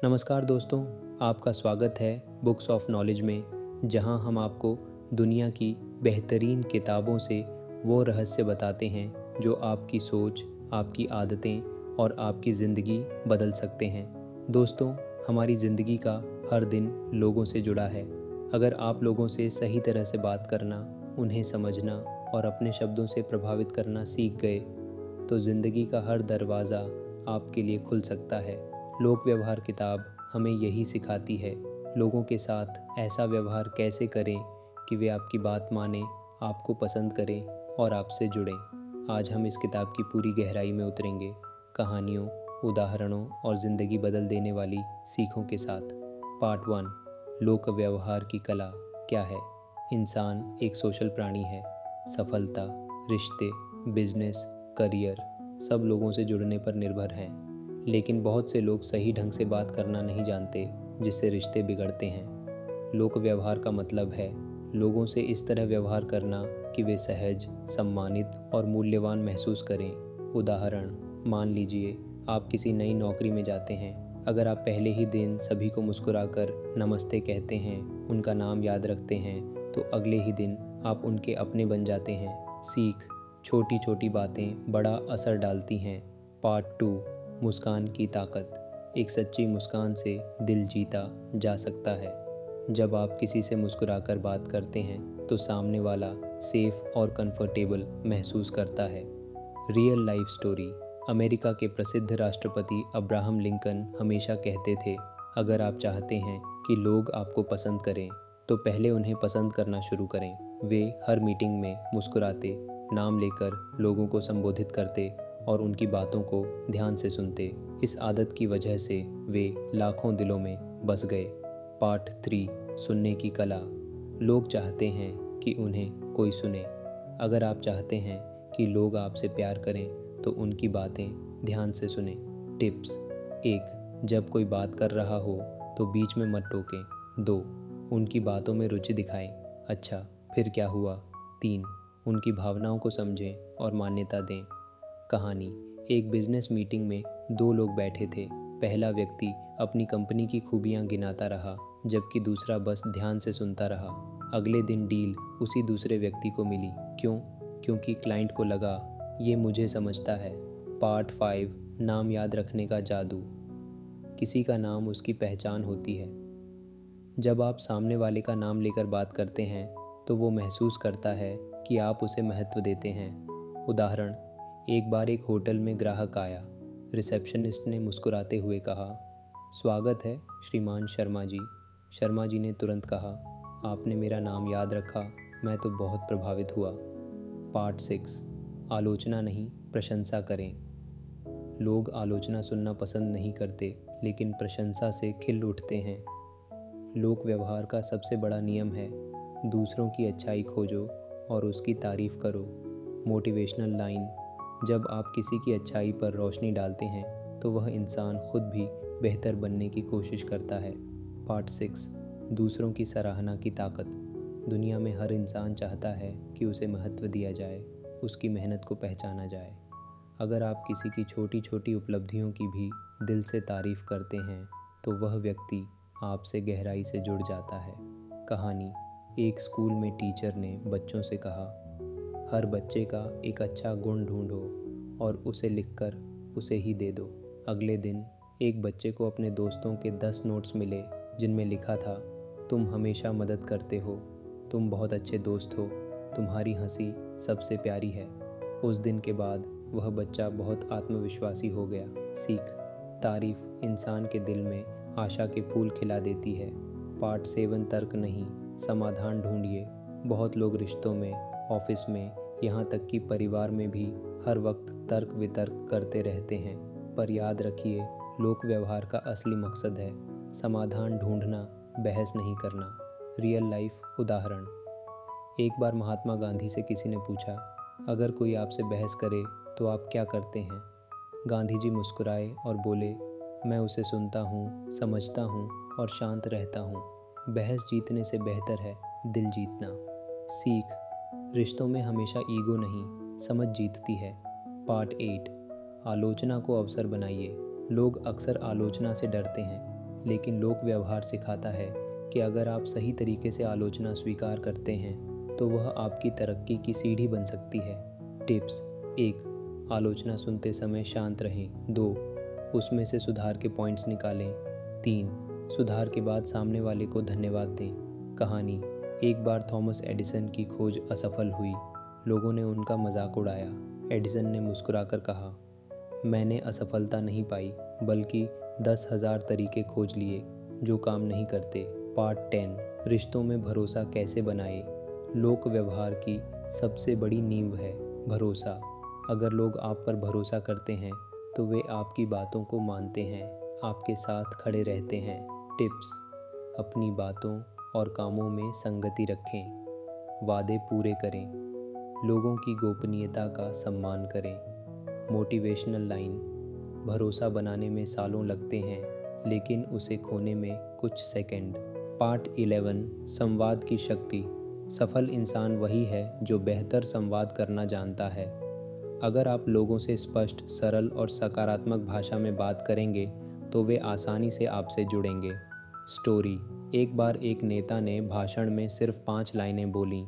नमस्कार दोस्तों, आपका स्वागत है बुक्स ऑफ नॉलेज में, जहां हम आपको दुनिया की बेहतरीन किताबों से वो रहस्य बताते हैं जो आपकी सोच, आपकी आदतें और आपकी ज़िंदगी बदल सकते हैं। दोस्तों, हमारी ज़िंदगी का हर दिन लोगों से जुड़ा है। अगर आप लोगों से सही तरह से बात करना, उन्हें समझना और अपने शब्दों से प्रभावित करना सीख गए, तो ज़िंदगी का हर दरवाज़ा आपके लिए खुल सकता है। लोक व्यवहार किताब हमें यही सिखाती है, लोगों के साथ ऐसा व्यवहार कैसे करें कि वे आपकी बात मानें, आपको पसंद करें और आपसे जुड़ें। आज हम इस किताब की पूरी गहराई में उतरेंगे, कहानियों, उदाहरणों और ज़िंदगी बदल देने वाली सीखों के साथ। पार्ट 1, लोक व्यवहार की कला क्या है। इंसान एक सोशल प्राणी है। सफलता, रिश्ते, बिजनेस, करियर सब लोगों से जुड़ने पर निर्भर हैं। लेकिन बहुत से लोग सही ढंग से बात करना नहीं जानते, जिससे रिश्ते बिगड़ते हैं। लोक व्यवहार का मतलब है लोगों से इस तरह व्यवहार करना कि वे सहज, सम्मानित और मूल्यवान महसूस करें। उदाहरण, मान लीजिए आप किसी नई नौकरी में जाते हैं। अगर आप पहले ही दिन सभी को मुस्कुराकर नमस्ते कहते हैं, उनका नाम याद रखते हैं, तो अगले ही दिन आप उनके अपने बन जाते हैं। सीख, छोटी छोटी बातें बड़ा असर डालती हैं। पार्ट 2, मुस्कान की ताकत। एक सच्ची मुस्कान से दिल जीता जा सकता है। जब आप किसी से मुस्कुराकर बात करते हैं तो सामने वाला सेफ और कंफर्टेबल महसूस करता है। Real life story. अमेरिका के प्रसिद्ध राष्ट्रपति अब्राहम लिंकन हमेशा कहते थे, अगर आप चाहते हैं कि लोग आपको पसंद करें तो पहले उन्हें पसंद करना शुरू करें। वे हर मीटिंग में मुस्कुराते, नाम लेकर लोगों को संबोधित करते और उनकी बातों को ध्यान से सुनते। इस आदत की वजह से वे लाखों दिलों में बस गए। पार्ट 3, सुनने की कला। लोग चाहते हैं कि उन्हें कोई सुने। अगर आप चाहते हैं कि लोग आपसे प्यार करें तो उनकी बातें ध्यान से सुने। टिप्स। 1, जब कोई बात कर रहा हो तो बीच में मत टोकें। 2, उनकी बातों में रुचि दिखाएं। अच्छा, फिर क्या हुआ। 3, उनकी भावनाओं को समझें और मान्यता दें। कहानी। एक बिजनेस मीटिंग में 2 लोग बैठे थे। पहला व्यक्ति अपनी कंपनी की खूबियां गिनाता रहा, जबकि दूसरा बस ध्यान से सुनता रहा। अगले दिन डील उसी दूसरे व्यक्ति को मिली। क्यों? क्योंकि क्लाइंट को लगा, ये मुझे समझता है। पार्ट 5, नाम याद रखने का जादू। किसी का नाम उसकी पहचान होती है। जब आप सामने वाले का नाम लेकर बात करते हैं तो वो महसूस करता है कि आप उसे महत्व देते हैं। उदाहरण, एक बार एक होटल में ग्राहक आया। रिसेप्शनिस्ट ने मुस्कुराते हुए कहा, स्वागत है श्रीमान शर्मा जी। शर्मा जी ने तुरंत कहा, आपने मेरा नाम याद रखा, मैं तो बहुत प्रभावित हुआ। पार्ट 6, आलोचना नहीं, प्रशंसा करें। लोग आलोचना सुनना पसंद नहीं करते, लेकिन प्रशंसा से खिल उठते हैं। लोक व्यवहार का सबसे बड़ा नियम है, दूसरों की अच्छाई खोजो और उसकी तारीफ करो। Motivational line. जब आप किसी की अच्छाई पर रोशनी डालते हैं तो वह इंसान खुद भी बेहतर बनने की कोशिश करता है। पार्ट 6, दूसरों की सराहना की ताकत। दुनिया में हर इंसान चाहता है कि उसे महत्व दिया जाए, उसकी मेहनत को पहचाना जाए। अगर आप किसी की छोटी छोटी उपलब्धियों की भी दिल से तारीफ करते हैं तो वह व्यक्ति आपसे गहराई से जुड़ जाता है। कहानी। एक स्कूल में टीचर ने बच्चों से कहा, हर बच्चे का एक अच्छा गुण ढूंढो और उसे लिखकर उसे ही दे दो। अगले दिन एक बच्चे को अपने दोस्तों के 10 नोट्स मिले जिनमें लिखा था, तुम हमेशा मदद करते हो, तुम बहुत अच्छे दोस्त हो, तुम्हारी हंसी सबसे प्यारी है। उस दिन के बाद वह बच्चा बहुत आत्मविश्वासी हो गया। सीख, तारीफ इंसान के दिल में आशा के फूल खिला देती है। पार्ट 7, तर्क नहीं, समाधान ढूंढिए। बहुत लोग रिश्तों में, ऑफिस में, यहाँ तक कि परिवार में भी हर वक्त तर्क वितर्क करते रहते हैं। पर याद रखिए, लोक व्यवहार का असली मकसद है समाधान ढूंढना, बहस नहीं करना। रियल लाइफ उदाहरण। एक बार महात्मा गांधी से किसी ने पूछा, अगर कोई आपसे बहस करे तो आप क्या करते हैं। गांधी जी मुस्कुराए और बोले, मैं उसे सुनता हूँ, समझता हूँ और शांत रहता हूँ। बहस जीतने से बेहतर है दिल जीतना। सीख, रिश्तों में हमेशा ईगो नहीं, समझ जीतती है। पार्ट 8, आलोचना को अवसर बनाइए। लोग अक्सर आलोचना से डरते हैं, लेकिन लोक व्यवहार सिखाता है कि अगर आप सही तरीके से आलोचना स्वीकार करते हैं तो वह आपकी तरक्की की सीढ़ी बन सकती है। टिप्स: 1. आलोचना सुनते समय शांत रहें। 2. उसमें से सुधार के पॉइंट्स निकालें। 3. सुधार के बाद सामने वाले को धन्यवाद दें। कहानी: एक बार थॉमस एडिसन की खोज असफल हुई। लोगों ने उनका मजाक उड़ाया। एडिसन ने मुस्कुराकर कहा, मैंने असफलता नहीं पाई, बल्कि 10,000 तरीके खोज लिए जो काम नहीं करते। पार्ट 10: रिश्तों में भरोसा कैसे बनाएं। लोक व्यवहार की सबसे बड़ी नींव है भरोसा। अगर लोग आप पर भरोसा करते हैं तो वे आपकी बातों को मानते हैं, आपके साथ खड़े रहते हैं। टिप्स: अपनी बातों और कामों में संगति रखें। वादे पूरे करें। लोगों की गोपनीयता का सम्मान करें। मोटिवेशनल लाइन: भरोसा बनाने में सालों लगते हैं, लेकिन उसे खोने में कुछ सेकंड। पार्ट 11: संवाद की शक्ति। सफल इंसान वही है जो बेहतर संवाद करना जानता है। अगर आप लोगों से स्पष्ट, सरल और सकारात्मक भाषा में बात करेंगे तो वे आसानी से आपसे जुड़ेंगे। स्टोरी: एक बार एक नेता ने भाषण में सिर्फ 5 लाइनें बोलीं,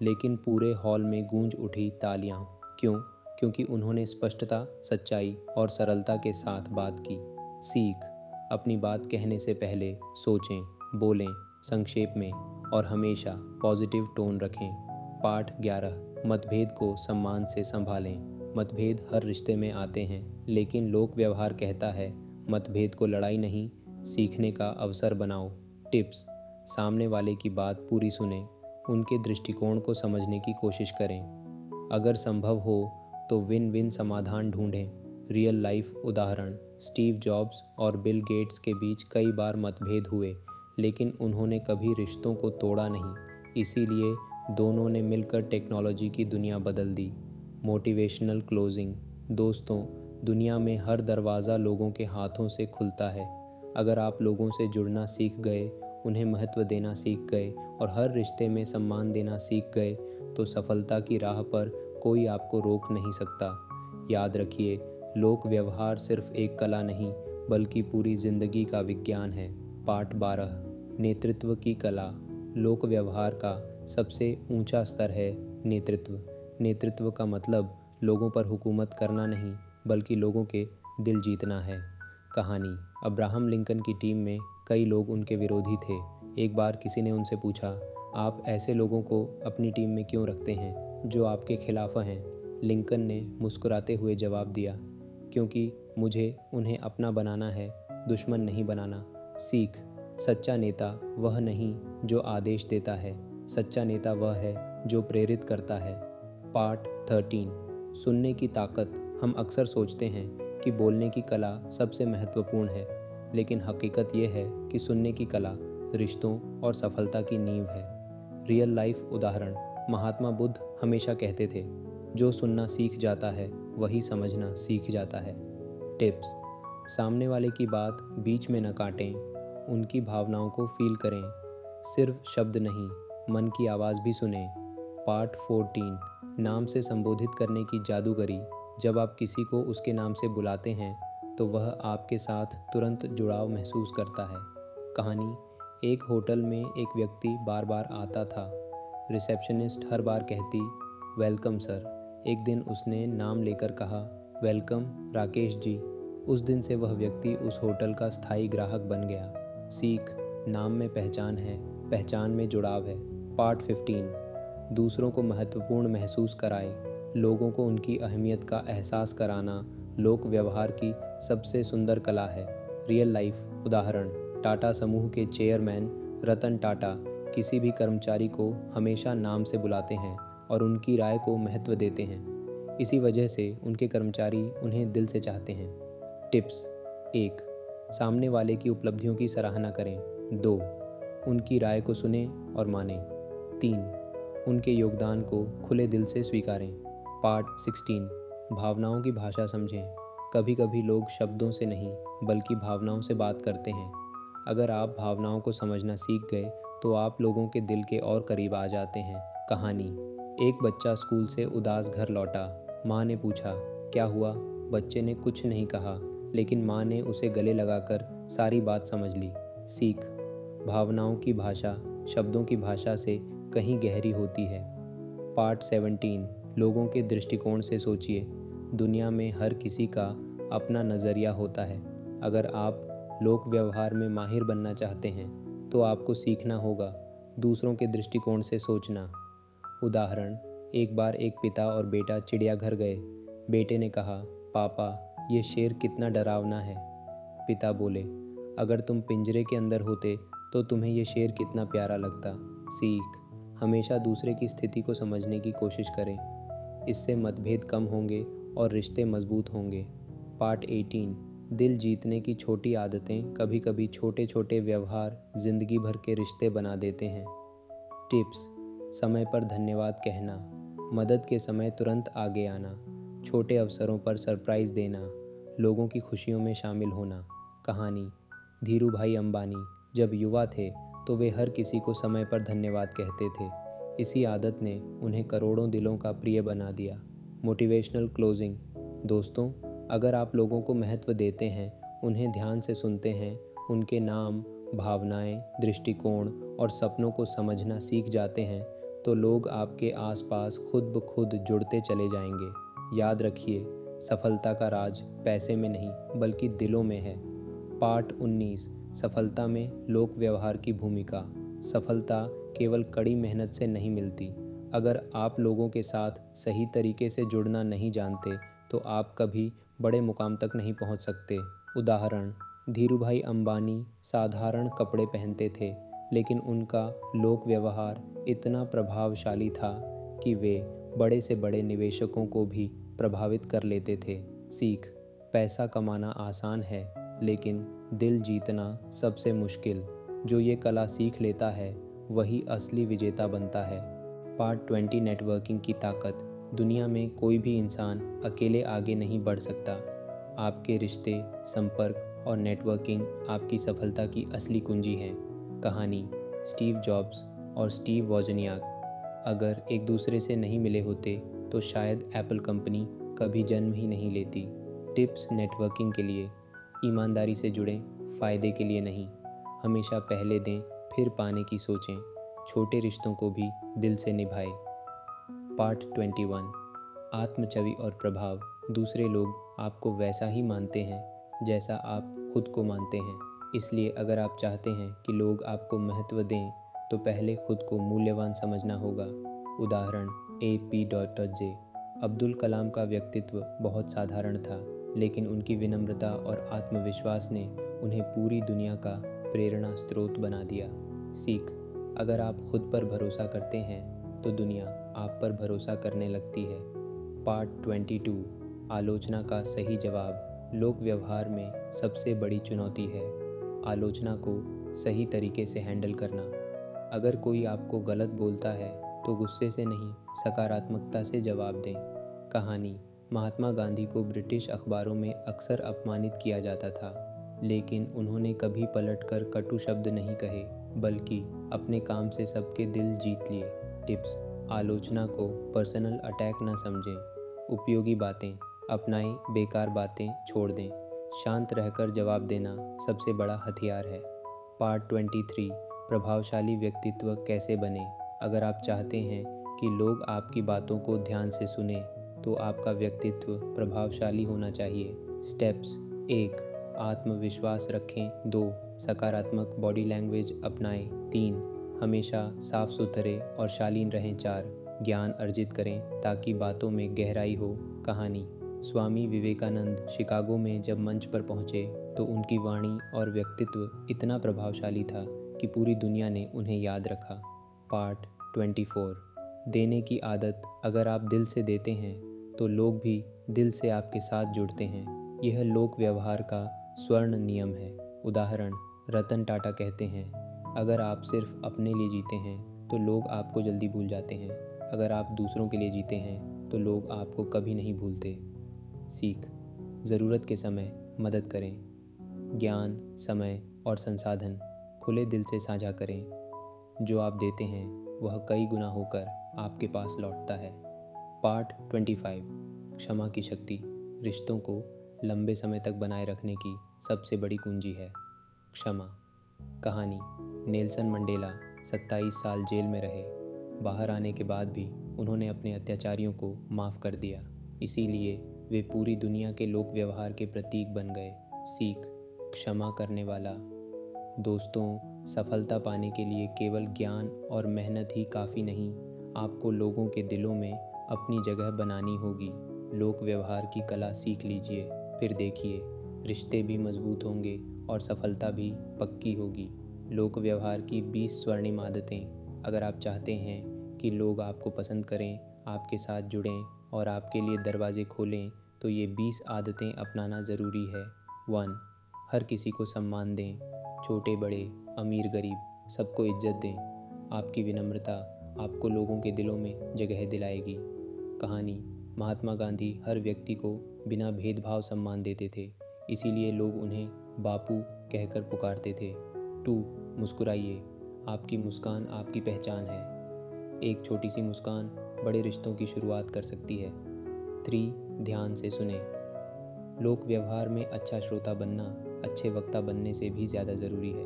लेकिन पूरे हॉल में गूंज उठी तालियां। क्यों? क्योंकि उन्होंने स्पष्टता, सच्चाई और सरलता के साथ बात की। सीख: अपनी बात कहने से पहले सोचें, बोलें संक्षेप में और हमेशा पॉजिटिव टोन रखें। पार्ट 11: मतभेद को सम्मान से संभालें। मतभेद हर रिश्ते में आते हैं, लेकिन लोक व्यवहार कहता है मतभेद को लड़ाई नहीं, सीखने का अवसर बनाओ। टिप्स: सामने वाले की बात पूरी सुनें, उनके दृष्टिकोण को समझने की कोशिश करें। अगर संभव हो तो विन विन समाधान ढूंढें। रियल लाइफ उदाहरण: स्टीव जॉब्स और बिल गेट्स के बीच कई बार मतभेद हुए, लेकिन उन्होंने कभी रिश्तों को तोड़ा नहीं, इसीलिए दोनों ने मिलकर टेक्नोलॉजी की दुनिया बदल दी। मोटिवेशनल क्लोजिंग: दोस्तों, दुनिया में हर दरवाज़ा लोगों के हाथों से खुलता है। अगर आप लोगों से जुड़ना सीख गए, उन्हें महत्व देना सीख गए और हर रिश्ते में सम्मान देना सीख गए तो सफलता की राह पर कोई आपको रोक नहीं सकता। याद रखिए, लोक व्यवहार सिर्फ एक कला नहीं, बल्कि पूरी जिंदगी का विज्ञान है। पार्ट 12: नेतृत्व की कला। लोक व्यवहार का सबसे ऊंचा स्तर है नेतृत्व। नेतृत्व का मतलब लोगों पर हुकूमत करना नहीं, बल्कि लोगों के दिल जीतना है। कहानी: अब्राहम लिंकन की टीम में कई लोग उनके विरोधी थे। एक बार किसी ने उनसे पूछा, आप ऐसे लोगों को अपनी टीम में क्यों रखते हैं जो आपके खिलाफ हैं? लिंकन ने मुस्कुराते हुए जवाब दिया, क्योंकि मुझे उन्हें अपना बनाना है, दुश्मन नहीं बनाना। सीख: सच्चा नेता वह नहीं जो आदेश देता है, सच्चा नेता वह है जो प्रेरित करता है। पार्ट 13: सुनने की ताकत। हम अक्सर सोचते हैं कि बोलने की कला सबसे महत्वपूर्ण है, लेकिन हकीकत यह है कि सुनने की कला रिश्तों और सफलता की नींव है। रियल लाइफ उदाहरण: महात्मा बुद्ध हमेशा कहते थे, जो सुनना सीख जाता है वही समझना सीख जाता है। टिप्स: सामने वाले की बात बीच में न काटें, उनकी भावनाओं को फील करें, सिर्फ शब्द नहीं, मन की आवाज़ भी सुनें। पार्ट 14: नाम से संबोधित करने की जादूगरी। जब आप किसी को उसके नाम से बुलाते हैं तो वह आपके साथ तुरंत जुड़ाव महसूस करता है। कहानी: एक होटल में एक व्यक्ति बार बार आता था। रिसेप्शनिस्ट हर बार कहती, वेलकम सर। एक दिन उसने नाम लेकर कहा, वेलकम राकेश जी। उस दिन से वह व्यक्ति उस होटल का स्थायी ग्राहक बन गया। सीख: नाम में पहचान है, पहचान में जुड़ाव है। पार्ट 15: दूसरों को महत्वपूर्ण महसूस कराएं। लोगों को उनकी अहमियत का एहसास कराना लोक व्यवहार की सबसे सुंदर कला है। रियल लाइफ उदाहरण: टाटा समूह के चेयरमैन रतन टाटा किसी भी कर्मचारी को हमेशा नाम से बुलाते हैं और उनकी राय को महत्व देते हैं। इसी वजह से उनके कर्मचारी उन्हें दिल से चाहते हैं। टिप्स: 1. सामने वाले की उपलब्धियों की सराहना करें। 2. उनकी राय को सुनें और मानें। 3. उनके योगदान को खुले दिल से स्वीकारें। पार्ट 16: भावनाओं की भाषा समझें। कभी कभी लोग शब्दों से नहीं, बल्कि भावनाओं से बात करते हैं। अगर आप भावनाओं को समझना सीख गए तो आप लोगों के दिल के और करीब आ जाते हैं। कहानी: एक बच्चा स्कूल से उदास घर लौटा। माँ ने पूछा, क्या हुआ? बच्चे ने कुछ नहीं कहा, लेकिन माँ ने उसे गले लगाकर सारी बात समझ ली। सीख, भावनाओं की भाषा शब्दों की भाषा से कहीं गहरी होती है। पार्ट 17, लोगों के दृष्टिकोण से सोचिए। दुनिया में हर किसी का अपना नज़रिया होता है। अगर आप लोक व्यवहार में माहिर बनना चाहते हैं तो आपको सीखना होगा दूसरों के दृष्टिकोण से सोचना। उदाहरण, एक बार एक पिता और बेटा चिड़ियाघर गए। बेटे ने कहा, पापा, ये शेर कितना डरावना है। पिता बोले, अगर तुम पिंजरे के अंदर होते तो तुम्हें ये शेर कितना प्यारा लगता। सीख, हमेशा दूसरे की स्थिति को समझने की कोशिश करें। इससे मतभेद कम होंगे और रिश्ते मजबूत होंगे। पार्ट 18, दिल जीतने की छोटी आदतें कभी कभी छोटे छोटे व्यवहार जिंदगी भर के रिश्ते बना देते हैं। टिप्स, समय पर धन्यवाद कहना, मदद के समय तुरंत आगे आना, छोटे अवसरों पर सरप्राइज़ देना, लोगों की खुशियों में शामिल होना। कहानी, धीरूभाई अंबानी जब युवा थे तो वे हर किसी को समय पर धन्यवाद कहते थे। इसी आदत ने उन्हें करोड़ों दिलों का प्रिय बना दिया। मोटिवेशनल क्लोजिंग, दोस्तों, अगर आप लोगों को महत्व देते हैं, उन्हें ध्यान से सुनते हैं, उनके नाम, भावनाएं, दृष्टिकोण और सपनों को समझना सीख जाते हैं, तो लोग आपके आसपास खुद ब खुद जुड़ते चले जाएंगे। याद रखिए, सफलता का राज पैसे में नहीं बल्कि दिलों में है। पार्ट 19, सफलता में लोक व्यवहार की भूमिका। सफलता केवल कड़ी मेहनत से नहीं मिलती। अगर आप लोगों के साथ सही तरीके से जुड़ना नहीं जानते तो आप कभी बड़े मुकाम तक नहीं पहुंच सकते। उदाहरण, धीरूभाई अंबानी साधारण कपड़े पहनते थे, लेकिन उनका लोक व्यवहार इतना प्रभावशाली था कि वे बड़े से बड़े निवेशकों को भी प्रभावित कर लेते थे। सीख, पैसा कमाना आसान है, लेकिन दिल जीतना सबसे मुश्किल। जो ये कला सीख लेता है वही असली विजेता बनता है। पार्ट 20, नेटवर्किंग की ताकत। दुनिया में कोई भी इंसान अकेले आगे नहीं बढ़ सकता। आपके रिश्ते, संपर्क और नेटवर्किंग आपकी सफलता की असली कुंजी है। कहानी, स्टीव जॉब्स और स्टीव वोजनियाक अगर एक दूसरे से नहीं मिले होते तो शायद एप्पल कंपनी कभी जन्म ही नहीं लेती। टिप्स नेटवर्किंग के लिए, ईमानदारी से जुड़ें, फ़ायदे के लिए नहीं। हमेशा पहले दें फिर पाने की सोचें। छोटे रिश्तों को भी दिल से निभाएं। पार्ट 21, आत्मछवि और प्रभाव। दूसरे लोग आपको वैसा ही मानते हैं जैसा आप खुद को मानते हैं। इसलिए अगर आप चाहते हैं कि लोग आपको महत्व दें तो पहले खुद को मूल्यवान समझना होगा। उदाहरण, AP.J। अब्दुल कलाम का व्यक्तित्व बहुत साधारण था, लेकिन उनकी विनम्रता और आत्मविश्वास ने उन्हें पूरी दुनिया का प्रेरणा स्रोत बना दिया। सीख, अगर आप खुद पर भरोसा करते हैं तो दुनिया आप पर भरोसा करने लगती है। पार्ट 22, आलोचना का सही जवाब। लोक व्यवहार में सबसे बड़ी चुनौती है आलोचना को सही तरीके से हैंडल करना। अगर कोई आपको गलत बोलता है तो गुस्से से नहीं, सकारात्मकता से जवाब दें। कहानी, महात्मा गांधी को ब्रिटिश अखबारों में अक्सर अपमानित किया जाता था, लेकिन उन्होंने कभी पलटकर कटु शब्द नहीं कहे, बल्कि अपने काम से सबके दिल जीत लिए। टिप्स, आलोचना को पर्सनल अटैक न समझें। उपयोगी बातें अपनाएं, बेकार बातें छोड़ दें। शांत रहकर जवाब देना सबसे बड़ा हथियार है। पार्ट 23, प्रभावशाली व्यक्तित्व कैसे बने। अगर आप चाहते हैं कि लोग आपकी बातों को ध्यान से सुने तो आपका व्यक्तित्व प्रभावशाली होना चाहिए। स्टेप्स: 1. आत्मविश्वास रखें। 2. सकारात्मक बॉडी लैंग्वेज अपनाएं। 3. हमेशा साफ सुथरे और शालीन रहें। 4. ज्ञान अर्जित करें ताकि बातों में गहराई हो। कहानी, स्वामी विवेकानंद शिकागो में जब मंच पर पहुंचे तो उनकी वाणी और व्यक्तित्व इतना प्रभावशाली था कि पूरी दुनिया ने उन्हें याद रखा। पार्ट 24, देने की आदत। अगर आप दिल से देते हैं तो लोग भी दिल से आपके साथ जुड़ते हैं। यह लोक व्यवहार का स्वर्ण नियम है। उदाहरण, रतन टाटा कहते हैं, अगर आप सिर्फ अपने लिए जीते हैं तो लोग आपको जल्दी भूल जाते हैं। अगर आप दूसरों के लिए जीते हैं तो लोग आपको कभी नहीं भूलते। सीख: ज़रूरत के समय मदद करें। ज्ञान, समय और संसाधन खुले दिल से साझा करें। जो आप देते हैं वह कई गुना होकर आपके पास लौटता है। पार्ट 25, क्षमा की शक्ति। रिश्तों को लंबे समय तक बनाए रखने की सबसे बड़ी कुंजी है। क्षमा। कहानी। नेल्सन मंडेला 27 साल जेल में रहे। बाहर आने के बाद भी उन्होंने अपने अत्याचारियों को माफ़ कर दिया, इसीलिए वे पूरी दुनिया के लोक व्यवहार के प्रतीक बन गए। सीख। क्षमा करने वाला। दोस्तों, सफलता पाने के लिए केवल ज्ञान और मेहनत ही काफ़ी नहीं, आपको लोगों के दिलों में अपनी जगह बनानी होगी। लोक व्यवहार की कला सीख लीजिए, फिर देखिए रिश्ते भी मजबूत होंगे और सफलता भी पक्की होगी। लोक व्यवहार की 20 स्वर्णिम आदतें। अगर आप चाहते हैं कि लोग आपको पसंद करें, आपके साथ जुड़ें और आपके लिए दरवाजे खोलें, तो ये 20 आदतें अपनाना ज़रूरी है। 1. हर किसी को सम्मान दें। छोटे बड़े, अमीर गरीब, सबको इज्जत दें। आपकी विनम्रता आपको लोगों के दिलों में जगह दिलाएगी। कहानी। महात्मा गांधी हर व्यक्ति को बिना भेदभाव सम्मान देते थे, इसीलिए लोग उन्हें बापू कहकर पुकारते थे। 2. मुस्कुराइए। आपकी मुस्कान आपकी पहचान है। एक छोटी सी मुस्कान बड़े रिश्तों की शुरुआत कर सकती है। 3. ध्यान से सुने। लोक व्यवहार में अच्छा श्रोता बनना अच्छे वक्ता बनने से भी ज़्यादा ज़रूरी है।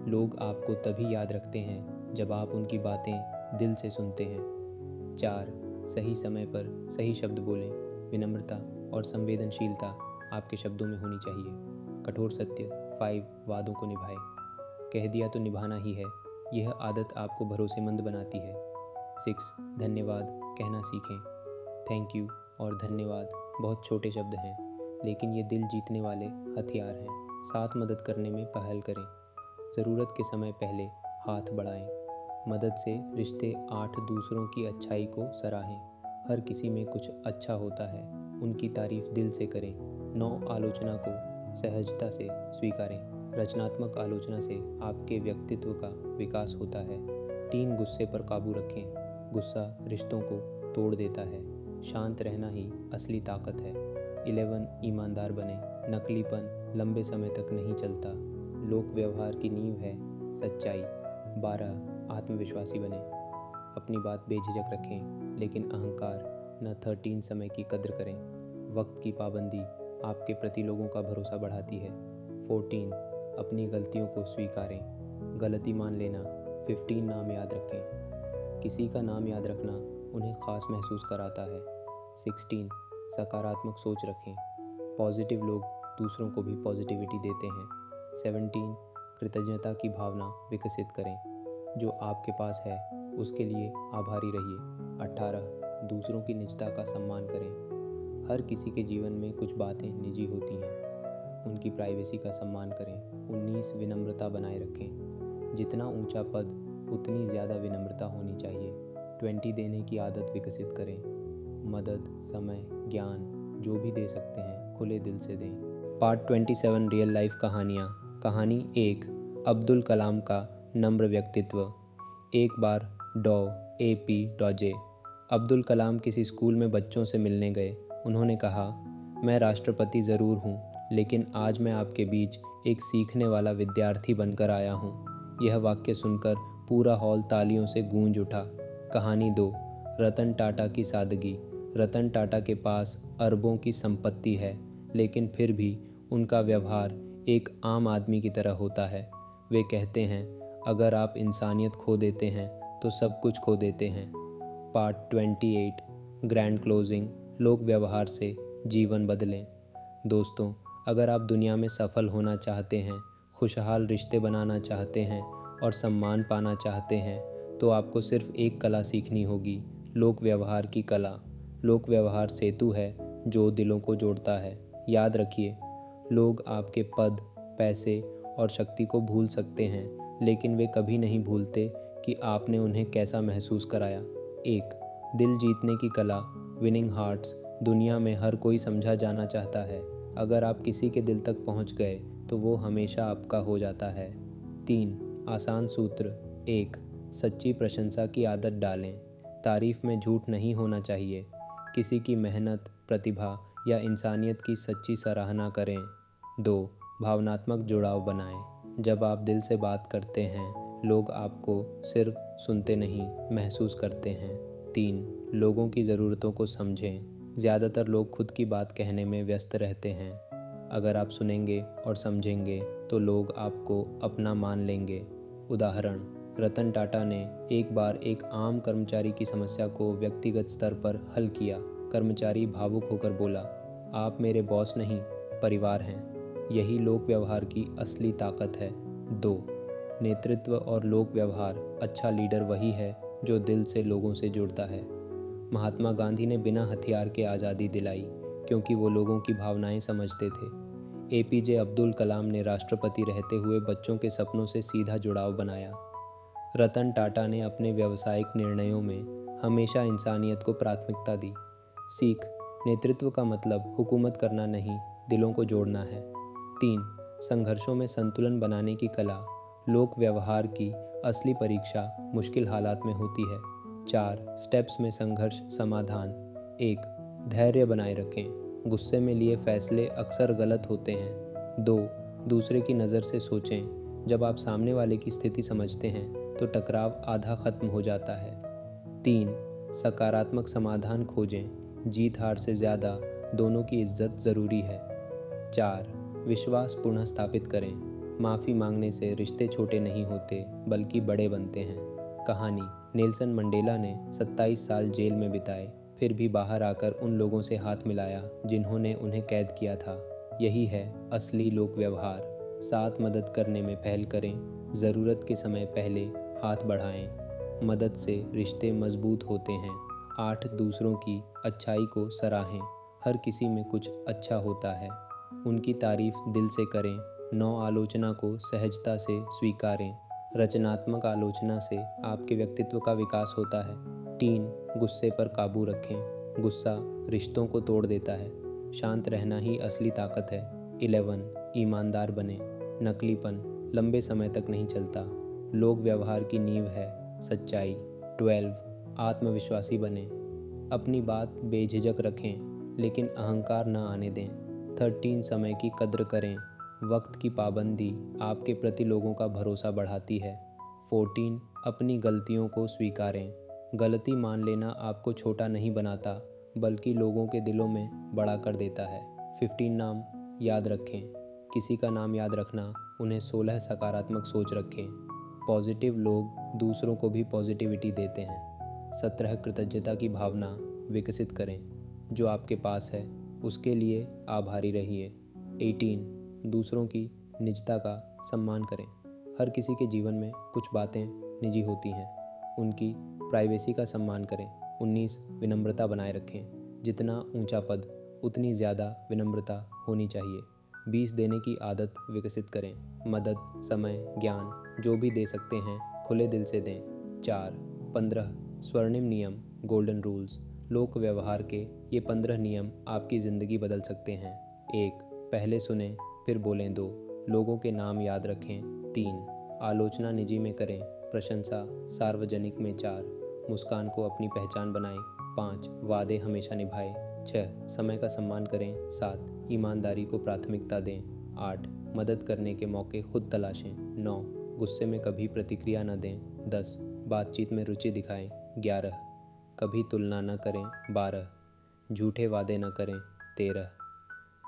लोग आपको तभी याद रखते हैं जब आप उनकी बातें दिल से सुनते हैं। 4. सही समय पर सही शब्द बोलें। विनम्रता और संवेदनशीलता आपके शब्दों में होनी चाहिए। कठोर सत्य। 5. वादों को निभाएं। कह दिया तो निभाना ही है, यह आदत आपको भरोसेमंद बनाती है। 6. धन्यवाद कहना सीखें। थैंक यू और धन्यवाद बहुत छोटे शब्द हैं, लेकिन ये दिल जीतने वाले हथियार हैं। साथ मदद करने में पहल करें। ज़रूरत के समय पहले हाथ बढ़ाएं। मदद से रिश्ते। 8. दूसरों की अच्छाई को सराहें। हर किसी में कुछ अच्छा होता है, उनकी तारीफ दिल से करें। 9. आलोचना को सहजता से स्वीकारें। रचनात्मक आलोचना से आपके व्यक्तित्व का विकास होता है। 3. गुस्से पर काबू रखें। गुस्सा रिश्तों को तोड़ देता है, शांत रहना ही असली ताकत है। 11. ईमानदार बने। नकलीपन लंबे समय तक नहीं चलता। लोक व्यवहार की नींव है सच्चाई। 12. आत्मविश्वासी बने। अपनी बात बेझिझक रखें, लेकिन अहंकार न। 13. समय की कद्र करें। वक्त की पाबंदी आपके प्रति लोगों का भरोसा बढ़ाती है। 14. अपनी गलतियों को स्वीकारें। गलती मान लेना। 15. नाम याद रखें। किसी का नाम याद रखना उन्हें ख़ास महसूस कराता है। 16. सकारात्मक सोच रखें। पॉजिटिव लोग दूसरों को भी पॉजिटिविटी देते हैं। 17. कृतज्ञता की भावना विकसित करें। जो आपके पास है उसके लिए आभारी रहिए। 18. दूसरों की निजता का सम्मान करें। हर किसी के जीवन में कुछ बातें निजी होती हैं, उनकी प्राइवेसी का सम्मान करें। 19. विनम्रता बनाए रखें। जितना ऊंचा पद उतनी ज़्यादा विनम्रता होनी चाहिए। 20. देने की आदत विकसित करें। मदद, समय, ज्ञान जो भी दे सकते हैं खुले दिल से दें। पार्ट 27 रियल लाइफ कहानियाँ। कहानी 1। अब्दुल कलाम का नम्र व्यक्तित्व। एक बार डॉ. अब्दुल कलाम किसी स्कूल में बच्चों से मिलने गए। उन्होंने कहा, मैं राष्ट्रपति ज़रूर हूँ, लेकिन आज मैं आपके बीच एक सीखने वाला विद्यार्थी बनकर आया हूँ। यह वाक्य सुनकर पूरा हॉल तालियों से गूंज उठा। कहानी 2। रतन टाटा की सादगी। रतन टाटा के पास अरबों की संपत्ति है, लेकिन फिर भी उनका व्यवहार एक आम आदमी की तरह होता है। वे कहते हैं, अगर आप इंसानियत खो देते हैं तो सब कुछ खो देते हैं। Part 28 grand closing. लोक व्यवहार से जीवन बदलें। दोस्तों, अगर आप दुनिया में सफल होना चाहते हैं, खुशहाल रिश्ते बनाना चाहते हैं और सम्मान पाना चाहते हैं, तो आपको सिर्फ एक कला सीखनी होगी, लोक व्यवहार की कला। लोक व्यवहार सेतु है जो दिलों को जोड़ता है। याद रखिए, लोग आपके पद, पैसे और शक्ति को भूल सकते हैं, लेकिन वे कभी नहीं भूलते कि आपने उन्हें कैसा महसूस कराया। 1. दिल जीतने की कला। Winning hearts. दुनिया में हर कोई समझा जाना चाहता है। अगर आप किसी के दिल तक पहुंच गए तो वो हमेशा आपका हो जाता है। 3. आसान सूत्र। 1. सच्ची प्रशंसा की आदत डालें। तारीफ में झूठ नहीं होना चाहिए। किसी की मेहनत, प्रतिभा या इंसानियत की सच्ची सराहना करें। 2. भावनात्मक जुड़ाव बनाएं। जब आप दिल से बात करते हैं, लोग आपको सिर्फ सुनते नहीं, महसूस करते हैं। 3. लोगों की ज़रूरतों को समझें। ज़्यादातर लोग खुद की बात कहने में व्यस्त रहते हैं। अगर आप सुनेंगे और समझेंगे तो लोग आपको अपना मान लेंगे। उदाहरण, रतन टाटा ने एक बार एक आम कर्मचारी की समस्या को व्यक्तिगत स्तर पर हल किया। कर्मचारी भावुक होकर बोला, आप मेरे बॉस नहीं, परिवार हैं। यही लोक व्यवहार की असली ताकत है। 2. नेतृत्व और लोक व्यवहार। अच्छा लीडर वही है जो दिल से लोगों से जुड़ता है। महात्मा गांधी ने बिना हथियार के आज़ादी दिलाई क्योंकि वो लोगों की भावनाएं समझते थे। एपीजे अब्दुल कलाम ने राष्ट्रपति रहते हुए बच्चों के सपनों से सीधा जुड़ाव बनाया। रतन टाटा ने अपने व्यावसायिक निर्णयों में हमेशा इंसानियत को प्राथमिकता दी। सीख, नेतृत्व का मतलब हुकूमत करना नहीं, दिलों को जोड़ना है। 3. संघर्षों में संतुलन बनाने की कला। लोक व्यवहार की असली परीक्षा मुश्किल हालात में होती है। 4. स्टेप्स में संघर्ष समाधान। 1. धैर्य बनाए रखें। गुस्से में लिए फैसले अक्सर गलत होते हैं। 2. दूसरे की नज़र से सोचें। जब आप सामने वाले की स्थिति समझते हैं तो टकराव आधा खत्म हो जाता है। 3. सकारात्मक समाधान खोजें। जीत हार से ज़्यादा दोनों की इज्जत ज़रूरी है। 4. विश्वास पुनः स्थापित करें। माफ़ी मांगने से रिश्ते छोटे नहीं होते बल्कि बड़े बनते हैं। कहानी, नेल्सन मंडेला ने 27 साल जेल में बिताए, फिर भी बाहर आकर उन लोगों से हाथ मिलाया जिन्होंने उन्हें कैद किया था। यही है असली लोक व्यवहार। साथ मदद करने में पहल करें, ज़रूरत के समय पहले हाथ बढ़ाएं। मदद से रिश्ते मजबूत होते हैं। 8. दूसरों की अच्छाई को सराहें। हर किसी में कुछ अच्छा होता है, उनकी तारीफ दिल से करें। 9. आलोचना को सहजता से स्वीकारें। रचनात्मक आलोचना से आपके व्यक्तित्व का विकास होता है। 3. गुस्से पर काबू रखें। गुस्सा रिश्तों को तोड़ देता है। शांत रहना ही असली ताकत है। 11. ईमानदार बने। नकलीपन लंबे समय तक नहीं चलता। लोक व्यवहार की नींव है सच्चाई। 12. आत्मविश्वासी बने। अपनी बात बेझिझक रखें लेकिन अहंकार न आने दें। 13. समय की कद्र करें। वक्त की पाबंदी आपके प्रति लोगों का भरोसा बढ़ाती है। 14. अपनी गलतियों को स्वीकारें। गलती मान लेना आपको छोटा नहीं बनाता बल्कि लोगों के दिलों में बड़ा कर देता है। 15. नाम याद रखें। किसी का नाम याद रखना, उन्हें 16 सकारात्मक सोच रखें। पॉजिटिव लोग दूसरों को भी पॉजिटिविटी देते हैं। 17. कृतज्ञता की भावना विकसित करें। जो आपके पास है उसके लिए आभारी रहिए। 18. दूसरों की निजता का सम्मान करें। हर किसी के जीवन में कुछ बातें निजी होती हैं, उनकी प्राइवेसी का सम्मान करें। 19. विनम्रता बनाए रखें। जितना ऊंचा पद उतनी ज़्यादा विनम्रता होनी चाहिए। 20. देने की आदत विकसित करें। मदद, समय, ज्ञान जो भी दे सकते हैं खुले दिल से दें। 4. 15 स्वर्णिम नियम गोल्डन रूल्स। लोक व्यवहार के ये 15 नियम आपकी ज़िंदगी बदल सकते हैं। 1. पहले सुने फिर बोलें। 2. लोगों के नाम याद रखें। 3. आलोचना निजी में करें, प्रशंसा सार्वजनिक में। 4. मुस्कान को अपनी पहचान बनाएं। 5. वादे हमेशा निभाएं। 6. समय का सम्मान करें। 7. ईमानदारी को प्राथमिकता दें। 8. मदद करने के मौके खुद तलाशें। 9. गुस्से में कभी प्रतिक्रिया न दें। 10. बातचीत में रुचि दिखाएं। 11. कभी तुलना न करें। 12. झूठे वादे न करें। 13.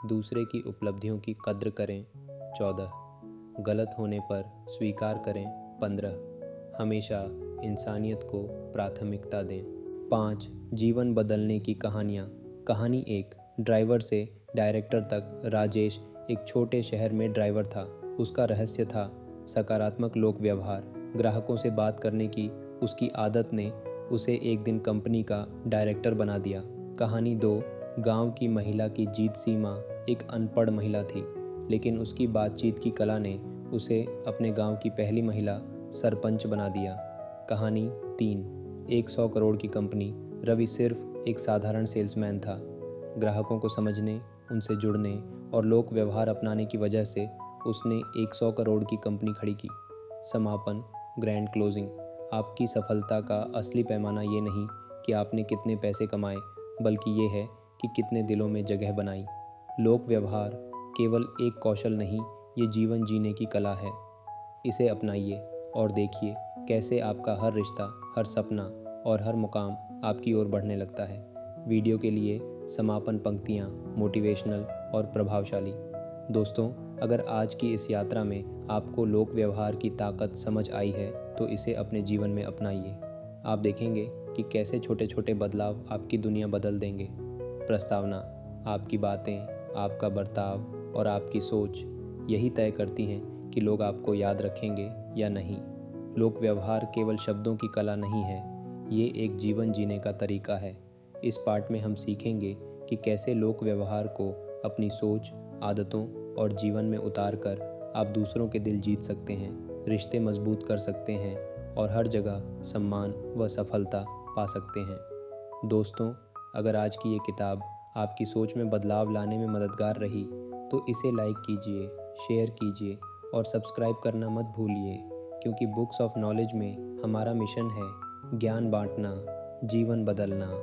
दूसरे की उपलब्धियों की कद्र करें। 14. गलत होने पर स्वीकार करें। 15. हमेशा इंसानियत को प्राथमिकता दें। 5. जीवन बदलने की कहानियाँ। कहानी 1। ड्राइवर से डायरेक्टर तक। राजेश एक छोटे शहर में ड्राइवर था। उसका रहस्य था सकारात्मक लोक व्यवहार। ग्राहकों से बात करने की उसकी आदत ने उसे एक दिन कंपनी का डायरेक्टर बना दिया। कहानी 2। गांव की महिला की जीत। सीमा एक अनपढ़ महिला थी, लेकिन उसकी बातचीत की कला ने उसे अपने गांव की पहली महिला सरपंच बना दिया। कहानी 3। 100 करोड़ की कंपनी। रवि सिर्फ एक साधारण सेल्समैन था। ग्राहकों को समझने, उनसे जुड़ने और लोक व्यवहार अपनाने की वजह से उसने 100 करोड़ की कंपनी खड़ी की। समापन, ग्रैंड क्लोजिंग। आपकी सफलता का असली पैमाना ये नहीं कि आपने कितने पैसे कमाए, बल्कि ये है कि कितने दिलों में जगह बनाई। लोक व्यवहार केवल एक कौशल नहीं, ये जीवन जीने की कला है। इसे अपनाइए और देखिए कैसे आपका हर रिश्ता, हर सपना और हर मुकाम आपकी ओर बढ़ने लगता है। वीडियो के लिए समापन पंक्तियाँ मोटिवेशनल और प्रभावशाली। दोस्तों, अगर आज की इस यात्रा में आपको लोक व्यवहार की ताकत समझ आई है तो इसे अपने जीवन में अपनाइए। आप देखेंगे कि कैसे छोटे छोटे बदलाव आपकी दुनिया बदल देंगे। प्रस्तावना: आपकी बातें, आपका बर्ताव और आपकी सोच यही तय करती हैं कि लोग आपको याद रखेंगे या नहीं। लोक व्यवहार केवल शब्दों की कला नहीं है, ये एक जीवन जीने का तरीका है। इस पाठ में हम सीखेंगे कि कैसे लोक व्यवहार को अपनी सोच, आदतों और जीवन में उतार कर आप दूसरों के दिल जीत सकते हैं, रिश्ते मजबूत कर सकते हैं और हर जगह सम्मान व सफलता पा सकते हैं। दोस्तों, अगर आज की ये किताब आपकी सोच में बदलाव लाने में मददगार रही तो इसे लाइक कीजिए, शेयर कीजिए और सब्सक्राइब करना मत भूलिए, क्योंकि बुक्स ऑफ नॉलेज में हमारा मिशन है ज्ञान बांटना, जीवन बदलना।